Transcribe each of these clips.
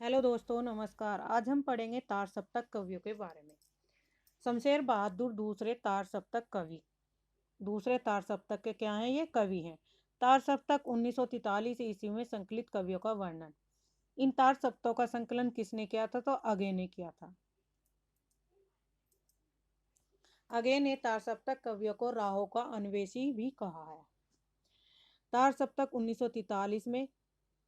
Hello दोस्तों, नमस्कार। आज हम पढ़ेंगे तार सप्तक कवियों के बारे में। शमशेर बहादुर दूसरे तार सप्तक कवि। दूसरे तार सप्तक के क्या हैं? ये कवि हैं। तार सप्तक 1943 ईस्वी में संकलित कवियों का वर्णन। इन तार सप्तकों का संकलन किसने किया था? तो अगे ने किया था। अगे ने तार सप्तक कवियों को राहों का अन्वेषी भी कहा है। तार सप्तक 1943 में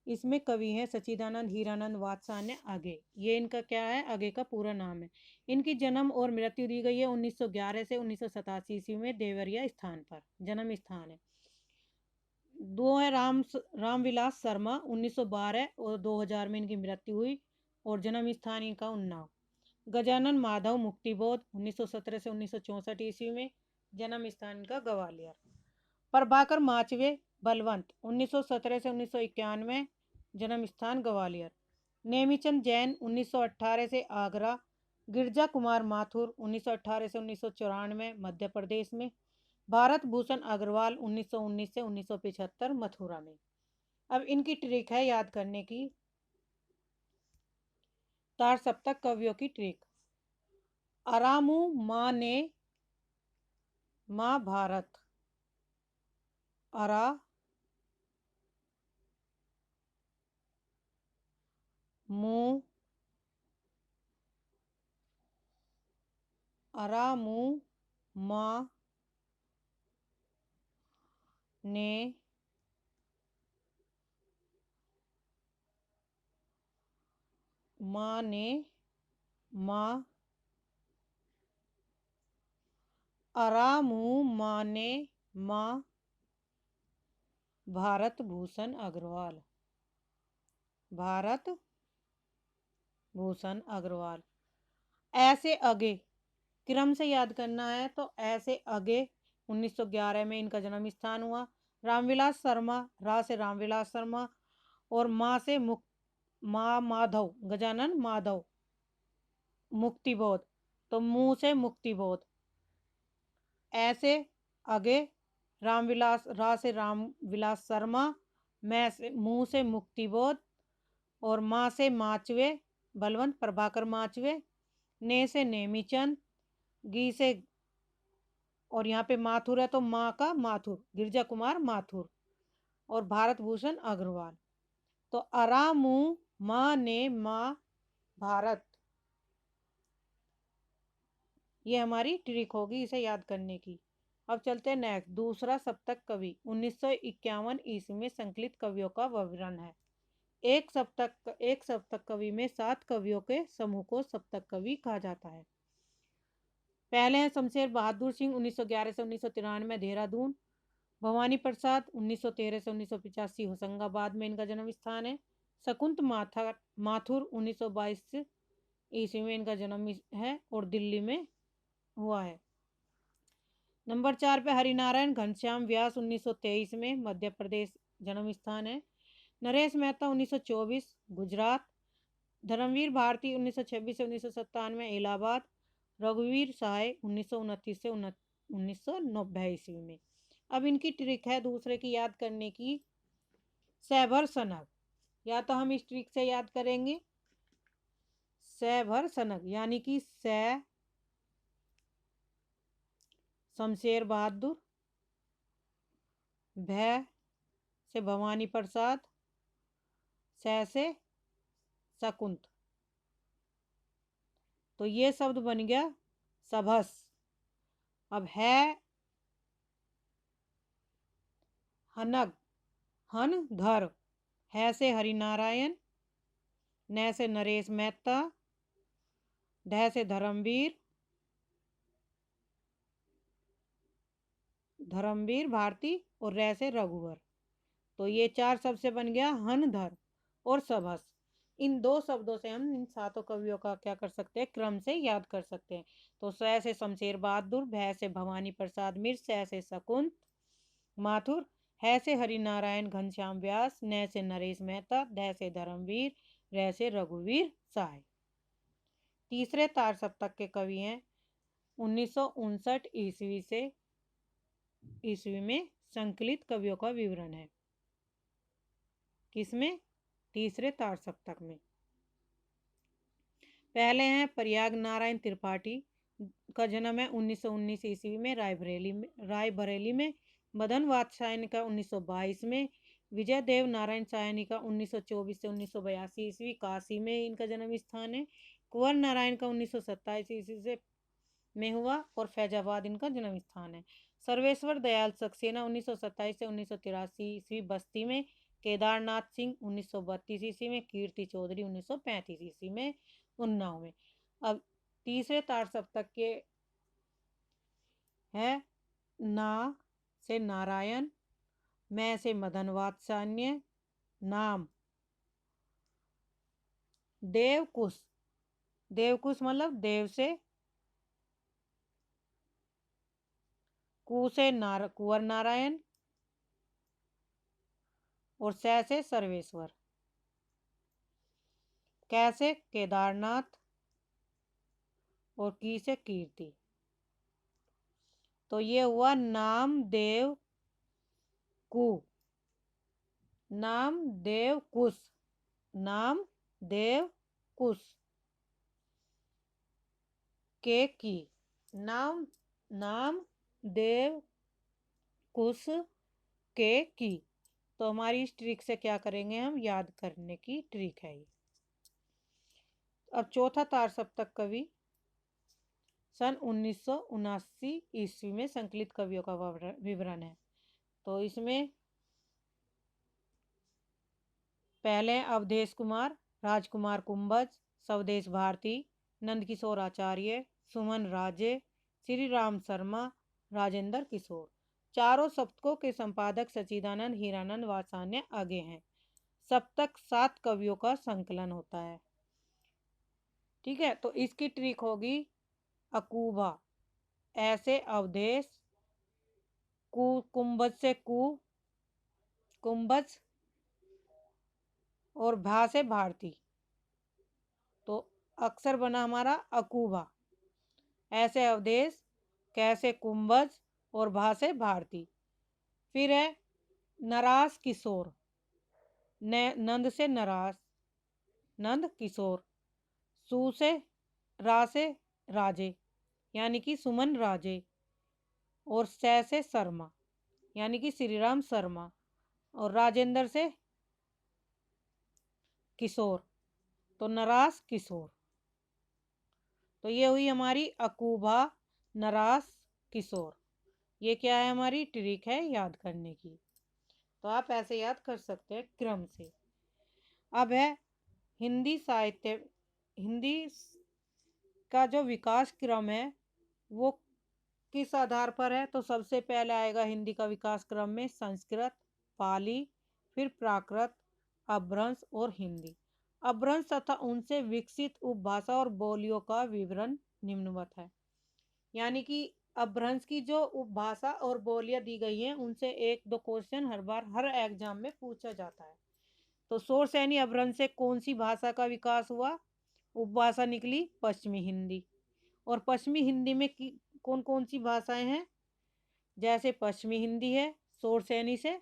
इसमें कवि हैं सच्चिदानंद हीरानंद वात्स्यायन आगे। ये इनका क्या है? आगे का पूरा नाम है। इनकी जन्म और मृत्यु दी गई है 1911 से 1987 ईस्वी में देवरिया स्थान पर जन्म स्थान है। दो है रामविलास शर्मा 1912 और 2000 में इनकी मृत्यु हुई और जन्म स्थान इनका उन्नाव। गजानन माधव मुक्तिबोध 1917 से 1964 ईस्वी में जन्म स्थान इनका ग्वालियर। प्रभाकर माचवे बलवंत 1917 से 1991 जन्म स्थान ग्वालियर। नेमीचंद जैन 1918 से आगरा। गिरजा कुमार माथुर 1918 से 1994 मध्य प्रदेश में। भारत भूषण अग्रवाल 1919 से 1975 मथुरा में। अब इनकी ट्रिक है याद करने की। तार सप्तक कवियों की ट्रिक। अरामू माँ ने माँ भारत। अरा मुँह अरामू माँ ने माँ ने माँ अरामू माँ ने माँ भारत भूषण अग्रवाल। भारत भूषण अग्रवाल। ऐसे आगे क्रम से याद करना है तो ऐसे आगे 1911 में इनका जन्म स्थान हुआ। रामविलास शर्मा, रा से रामविलास शर्मा और माँ से माँ माधव, गजानन माधव मुक्तिबोध, तो मुंह से मुक्तिबोध। ऐसे आगे रामविलास, रा से रामविलास शर्मा, मैं से मुंह से मुक्तिबोध और माँ से माचवे बलवंत प्रभाकर माचवे, ने से नेमीचंद, गी से और यहाँ पे माथुर है तो माँ का माथुर गिरजा कुमार माथुर और भारत भूषण अग्रवाल। तो अरामू माँ ने माँ भारत, ये हमारी ट्रिक होगी इसे याद करने की। अब चलते हैं नेक्स्ट। दूसरा सप्तक कवि 1951 ईस्वी में संकलित कवियों का विवरण है। एक सप्तक कवि में 7 कवियों के समूह को सप्तक कवि कहा जाता है। पहले हैं शमशेर बहादुर सिंह 1911 से 1993 देहरादून। भवानी प्रसाद 1913 से 1985 होशंगाबाद में इनका जन्म स्थान है। शकुंत माथुर 1922 ईस्वी में इनका जन्म है और दिल्ली में हुआ है। नंबर 4 पे हरिनारायण घनश्याम व्यास 1923 में मध्य प्रदेश जन्म स्थान है। नरेश मेहता 1924 गुजरात। धर्मवीर भारती 1926 से 1997 इलाहाबाद। रघुवीर सहाय 1929 से 1990 ईस्वी में। अब इनकी ट्रिक है दूसरे की याद करने की। सैभर सनग, या तो हम इस ट्रिक से याद करेंगे सैभर सनग, यानी कि सै शमशेर बहादुर, भय से भवानी प्रसाद, सै से शकुंत, तो ये शब्द बन गया सभस। अब है हनग, हन धर, है से हरिनारायण, न से नरेश मेहता, ढ से धर्मवीर भारती और रै से रघुवर। तो ये 4 शब्द से बन गया हन धर और सभस। इन 2 शब्दों से हम इन 7 कवियों का क्या कर सकते हैं? क्रम से याद कर सकते हैं। तो सै से शमशेर बहादुर, भै से भवानी प्रसाद मिर्च, सै से शकुंत माथुर, है से हरिनारायण घनश्याम व्यास, न से नरेश मेहता, ध से धर्मवीर, रै से रघुवीर सहाय। तीसरे तार सप्तक के कवि हैं 1959 ईस्वी में संकलित कवियों का विवरण है। किसमें? तीसरे तार सप्तक में। पहले हैं प्रयाग नारायण त्रिपाठी का जन्म है 1919 ईस्वी में रायबरेली में। मदन वात्स्यायन का 1922 में। विजय देव नारायण सायनी का 1924 से 1982 ईस्वी काशी में इनका जन्म स्थान है। कुंवर नारायण का 1927 ईस्वी से में हुआ और फैजाबाद इनका जन्म स्थान है। सर्वेश्वर दयाल सक्सेना 1927 से 1983 ईस्वी बस्ती में। केदारनाथ सिंह 1932 ईस्वी में। कीर्ति चौधरी 1935 ईस्वी में उन्नाव में। अब तीसरे तार सप्तक के है ना से नारायण, मैं से मदन वात्सल्य, नाम देवकुश, देवकुश मतलब देव से, कु से कुंवर नारायण और से सर्वेश्वर, कैसे केदारनाथ और की से कीर्ति। तो ये हुआ नाम देव कु, नाम देव कुश, नाम देव कुश के की, नाम देव कुश के की। तो हमारी इस ट्रिक से क्या करेंगे हम, याद करने की ट्रिक है ये। अब चौथा तार सप्तक कवि सन 1979 ईस्वी में संकलित कवियों का विवरण है। तो इसमें पहले अवधेश कुमार, राजकुमार कुंभज, स्वदेश भारती, नंदकिशोर आचार्य, सुमन राजे, श्री राम शर्मा, राजेंद्र किशोर। चारों सप्तकों के संपादक सच्चिदानंद हीरानंद वात्स्यायन आगे हैं। सप्तक 7 कवियों का संकलन होता है। ठीक है, तो इसकी ट्रिक होगी अकूबा, ऐसे अवधेश, कुंभज से कुंभज और भा से भारती, तो अक्षर बना हमारा अकूबा। ऐसे अवधेश, कैसे कुंभज और भा से भारती। फिर है नरास किशोर, नंद से नरास, नंद किशोर। सु से राजे यानी कि सुमन राजे और से शर्मा यानी कि श्री राम शर्मा और राजेंद्र से किशोर, तो नरास किशोर। तो ये हुई हमारी अकूबा, नरास, किशोर। ये क्या है, हमारी ट्रिक है याद करने की। तो आप ऐसे याद कर सकते हैं क्रम से। अब है हिंदी साहित्य, हिंदी का जो विकास क्रम है वो किस आधार पर है। तो सबसे पहले आएगा हिंदी का विकास क्रम में संस्कृत, पाली, फिर प्राकृत, अपभ्रंश और हिंदी। अपभ्रंश तथा उनसे विकसित उपभाषा और बोलियों का विवरण निम्नवत है। यानी कि अपभ्रंश की जो उपभाषा और बोलियां दी गई हैं उनसे 1-2 क्वेश्चन हर बार हर एग्जाम में पूछा जाता है। तो सोर्स यानी अपभ्रंश से कौन सी भाषा का विकास हुआ, उपभाषा निकली पश्चिमी हिंदी। और पश्चिमी हिंदी में कौन कौन सी भाषाएं हैं, जैसे पश्चिमी हिंदी है, सोरसैनी से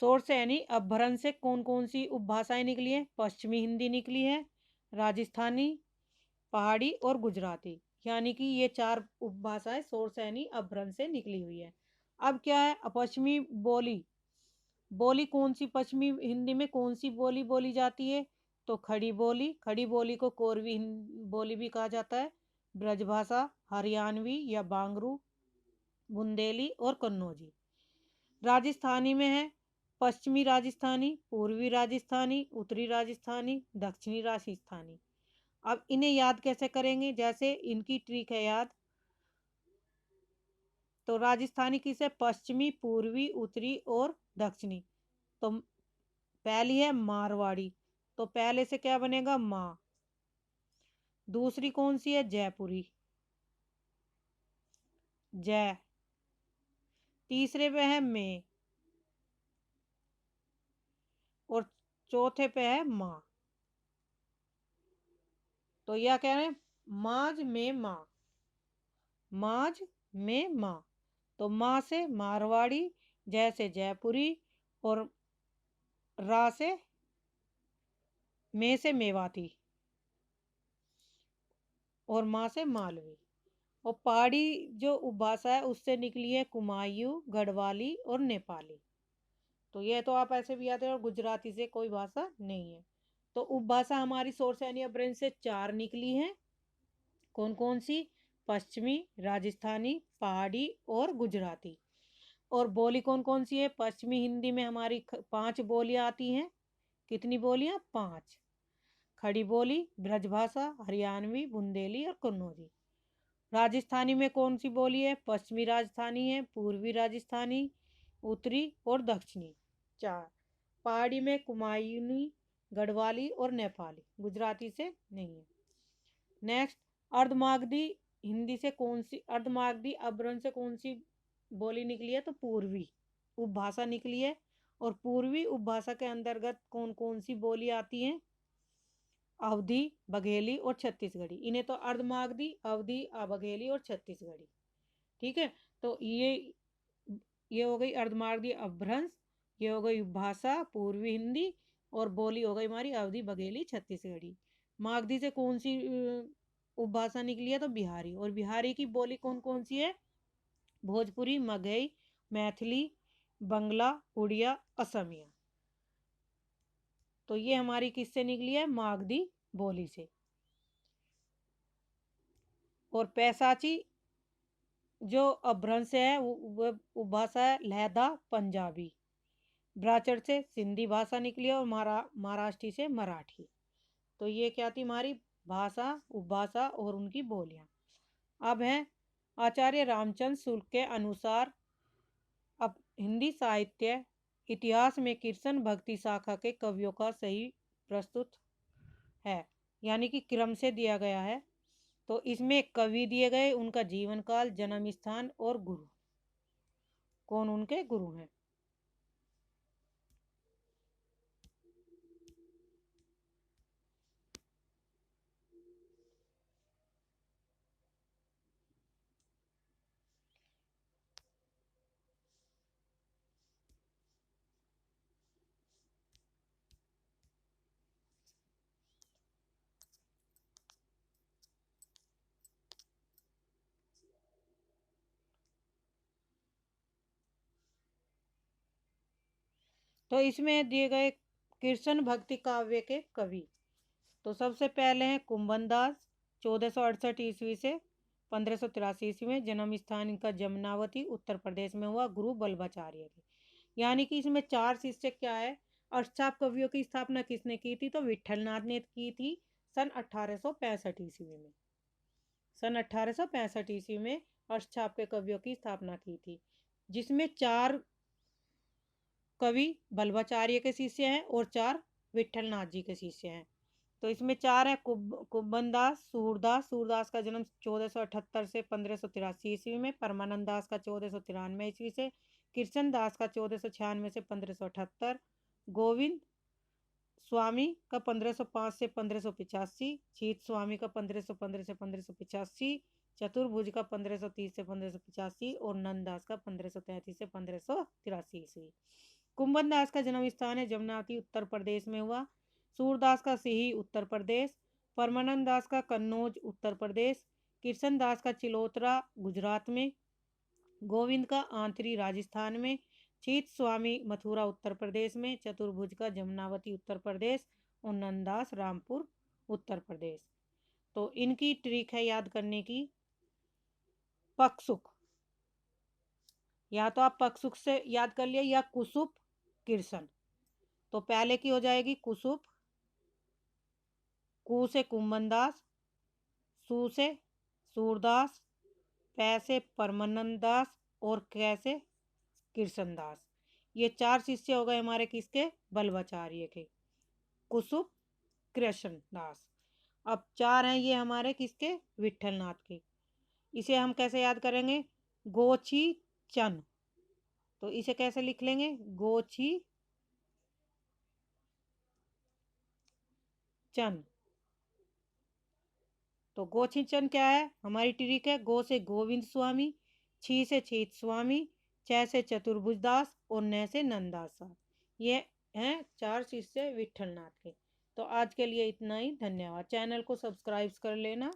सोरसैनी अपभ्रंश से कौन कौन सी उपभाषाएं निकली है, पश्चिमी हिंदी निकली है, राजस्थानी, पहाड़ी और गुजराती। यानी कि ये 4 उपभाषाएं सोरसैनी अपभ्रंश से निकली हुई है। अब क्या है, पश्चिमी बोली, बोली कौन सी पश्चिमी हिंदी में कौन सी बोली बोली जाती है, तो खड़ी बोली। खड़ी बोली को कोरवी बोली भी कहा जाता है। ब्रजभाषा, हरियाणवी या बांगरू, बुंदेली और कन्नौजी। राजस्थानी में है पश्चिमी राजस्थानी, पूर्वी राजस्थानी, उत्तरी राजस्थानी, दक्षिणी राजस्थानी। अब इन्हें याद कैसे करेंगे, जैसे इनकी ट्रिक है याद। तो राजस्थानी किसे, पश्चिमी, पूर्वी, उत्तरी और दक्षिणी। तो पहली है मारवाड़ी, तो पहले से क्या बनेगा, माँ। दूसरी कौन सी है, जयपुरी, जय। तीसरे पे है में और चौथे पे है माँ। तो यह कह रहे हैं माज में माँ, माज में माँ। तो माँ से मारवाड़ी, जय से जयपुरी और रा से मे से मेवाती और माँ से मालवी। और पहाड़ी जो उपभाषा है उससे निकली है कुमायूं, गढ़वाली और नेपाली। तो ये तो आप ऐसे भी आते हैं, और गुजराती से कोई भाषा नहीं है। तो उपभाषा हमारी सोर्स यानी ब्रेन से 4 निकली है। कौन कौन सी? पश्चिमी, राजस्थानी, पहाड़ी और गुजराती। और बोली कौन कौन सी है? पश्चिमी हिंदी में हमारी 5 बोलियां आती हैं। कितनी बोलियां? 5। खड़ी बोली, ब्रजभाषा, हरियाणवी, बुंदेली और कन्नौजी। राजस्थानी में कौन सी बोली है? पश्चिमी राजस्थानी है, पूर्वी राजस्थानी, उत्तरी और दक्षिणी। 4। पहाड़ी में कुमायूनी, गढ़वाली और नेपाली। गुजराती से नहीं है। नेक्स्ट, अर्धमागधी हिंदी से कौन सी, अर्धमागधी अवरण से कौन सी बोली निकली है? तो पूर्वी उपभाषा निकली है। और पूर्वी उपभाषा के अंतर्गत कौन कौन सी बोली आती हैं? अवधी, बघेली और छत्तीसगढ़ी। इन्हें तो अर्धमागधी, अवधी, बघेली और छत्तीसगढ़ी। ठीक है। तो ये हो गई अर्धमागधी अपभ्रंश, ये हो गई उपभाषा पूर्वी हिंदी, और बोली हो गई हमारी अवधी, बघेली, छत्तीसगढ़ी। मागधी से कौन सी उपभाषा निकली है? तो बिहारी। और बिहारी की बोली कौन कौन सी है? भोजपुरी, मगही, मैथिली, बंगला, उड़िया, असमिया। तो ये हमारी किससे निकली है? मागधी बोली से। और पैसाची जो अपभ्रंश है वो उपभाषा है लहदा पंजाबी। ब्राचर से सिंधी भाषा निकली है, और महाराष्ट्री से मराठी। तो ये क्या थी हमारी भाषा, उपभाषा और उनकी बोलियां। अब है आचार्य रामचंद्र शुक्ल के अनुसार अब हिंदी साहित्य इतिहास में कृष्ण भक्ति शाखा के कवियों का सही प्रस्तुत है, यानी कि क्रम से दिया गया है। तो इसमें कवि दिए गए, उनका जीवन काल, जन्म स्थान और गुरु, कौन उनके गुरु हैं। तो इसमें दिए गए कृष्ण भक्ति काव्य के कवि, तो सबसे पहले हैं कुंभन दास, 1468 ईस्वी से 1583 ईस्वी में। जन्म स्थान इनका जमुनावती उत्तर प्रदेश में हुआ। गुरु बल्लभाचार्य थे। यानी कि इसमें 4 शिष्य क्या है। अष्टचाप कवियों की स्थापना किसने की थी? तो विठलनाथ ने की थी सन 1865 ईस्वी में। सन 1865 ईस्वी में अष्टचाप के कवियों की स्थापना की थी, जिसमें 4 कवि बल्लभाचार्य के शिष्य हैं और 4 विठलनाथ जी के शिष्य हैं। तो इसमें 4 है कुंभन दास, सूरदास। सूरदास का जन्म 1478 से 1583 ईस्वी में। परमानंद दास का 1493 ईस्वी से। कृष्ण दास का 1496 से 1578। गोविंद स्वामी का 1505 से 1585। छीत स्वामी का 1515 से 1585। चतुर्भुज का 1530 से 1585। और नंददास का 1533 से 1583 ईस्वी। कुंभन दास का जन्म स्थान है जमुनावती उत्तर प्रदेश में हुआ। सूरदास का सिही उत्तर प्रदेश। परमानंद दास का कन्नौज उत्तर प्रदेश। कृष्ण दास का चिलोत्रा गुजरात में। गोविंद का आंतरी राजस्थान में। चीत स्वामी मथुरा उत्तर प्रदेश में। चतुर्भुज का जमुनावती उत्तर प्रदेश। और नंददास रामपुर उत्तर प्रदेश। तो इनकी ट्रिक है याद करने की, पकसुक, या तो आप पकसुक से याद कर लिया या कुसुप कृष्ण। तो पहले की हो जाएगी कुसुप, कु से कुंभन दास, सु से सूरदास, पै से परमानंद दास और कै से कृष्ण दास। ये 4 शिष्य हो गए हमारे किसके? बल्लभाचार्य के। कुसुप, कृष्ण दास। अब 4 हैं ये हमारे किसके? विठलनाथ के। इसे हम कैसे याद करेंगे? गोची चन। तो इसे कैसे लिख लेंगे? गोची चन। तो गोछीचन क्या है? हमारी ट्रिक है, गो से गोविंद स्वामी, छी से छीत स्वामी, च से चतुर्भुज दास और न से नंददास साहब। ये हैं 4 शिष्य विठलनाथ के। तो आज के लिए इतना ही। धन्यवाद। चैनल को सब्सक्राइब कर लेना।